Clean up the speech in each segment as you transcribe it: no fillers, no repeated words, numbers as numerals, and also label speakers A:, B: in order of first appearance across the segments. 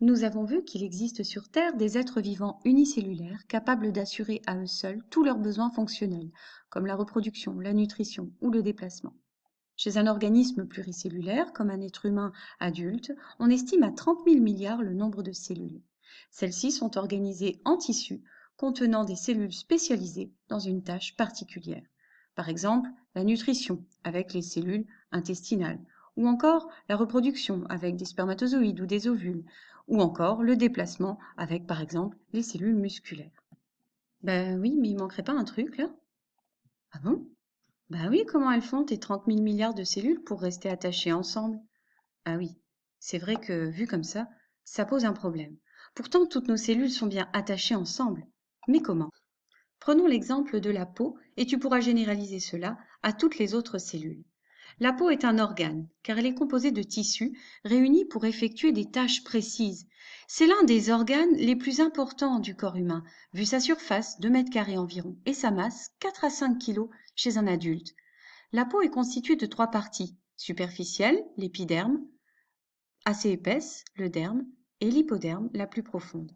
A: Nous avons vu qu'il existe sur Terre des êtres vivants unicellulaires capables d'assurer à eux seuls tous leurs besoins fonctionnels, comme la reproduction, la nutrition ou le déplacement. Chez un organisme pluricellulaire, comme un être humain adulte, on estime à 30 000 milliards le nombre de cellules. Celles-ci sont organisées en tissus contenant des cellules spécialisées dans une tâche particulière. Par exemple, la nutrition avec les cellules intestinales, ou encore la reproduction avec des spermatozoïdes ou des ovules, ou encore le déplacement avec par exemple les cellules musculaires. Ben oui, mais il manquerait pas un truc là? Ah bon? Bah oui, comment elles font tes 30 000 milliards de cellules pour rester attachées ensemble? Ah oui, c'est vrai que vu comme ça pose un problème. Pourtant, toutes nos cellules sont bien attachées ensemble. Mais comment? Prenons l'exemple de la peau et tu pourras généraliser cela à toutes les autres cellules. La peau est un organe, car elle est composée de tissus réunis pour effectuer des tâches précises. C'est l'un des organes les plus importants du corps humain, vu sa surface, 2 mètres carrés environ, et sa masse, 4 à 5 kilos chez un adulte. La peau est constituée de 3 parties, superficielle, l'épiderme, assez épaisse, le derme, et l'hypoderme, la plus profonde.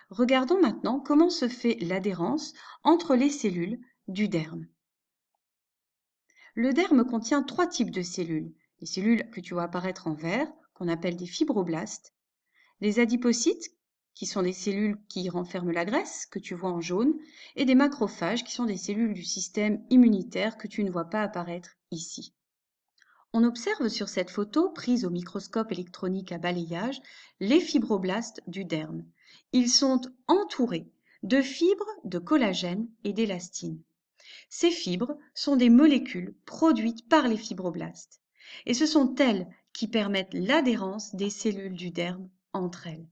A: Regardons maintenant comment se fait l'adhérence entre les cellules du derme. Le derme contient 3 types de cellules. Les cellules que tu vois apparaître en vert, qu'on appelle des fibroblastes, les adipocytes, qui sont des cellules qui renferment la graisse, que tu vois en jaune, et des macrophages, qui sont des cellules du système immunitaire que tu ne vois pas apparaître ici. On observe sur cette photo, prise au microscope électronique à balayage, les fibroblastes du derme. Ils sont entourés de fibres de collagène et d'élastine. Ces fibres sont des molécules produites par les fibroblastes et ce sont elles qui permettent l'adhérence des cellules du derme entre elles.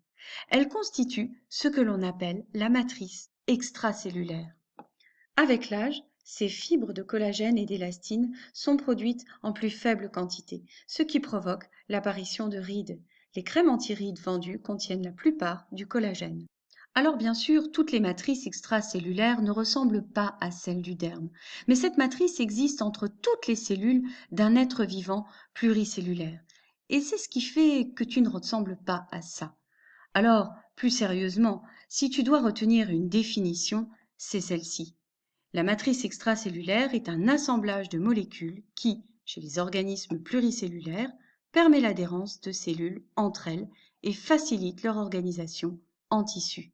A: Elles constituent ce que l'on appelle la matrice extracellulaire. Avec l'âge, ces fibres de collagène et d'élastine sont produites en plus faible quantité, ce qui provoque l'apparition de rides. Les crèmes anti-rides vendues contiennent la plupart du collagène. Alors bien sûr, toutes les matrices extracellulaires ne ressemblent pas à celles du derme, mais cette matrice existe entre toutes les cellules d'un être vivant pluricellulaire. Et c'est ce qui fait que tu ne ressembles pas à ça. Alors, plus sérieusement, si tu dois retenir une définition, c'est celle-ci. La matrice extracellulaire est un assemblage de molécules qui, chez les organismes pluricellulaires, permet l'adhérence de cellules entre elles et facilite leur organisation en tissu.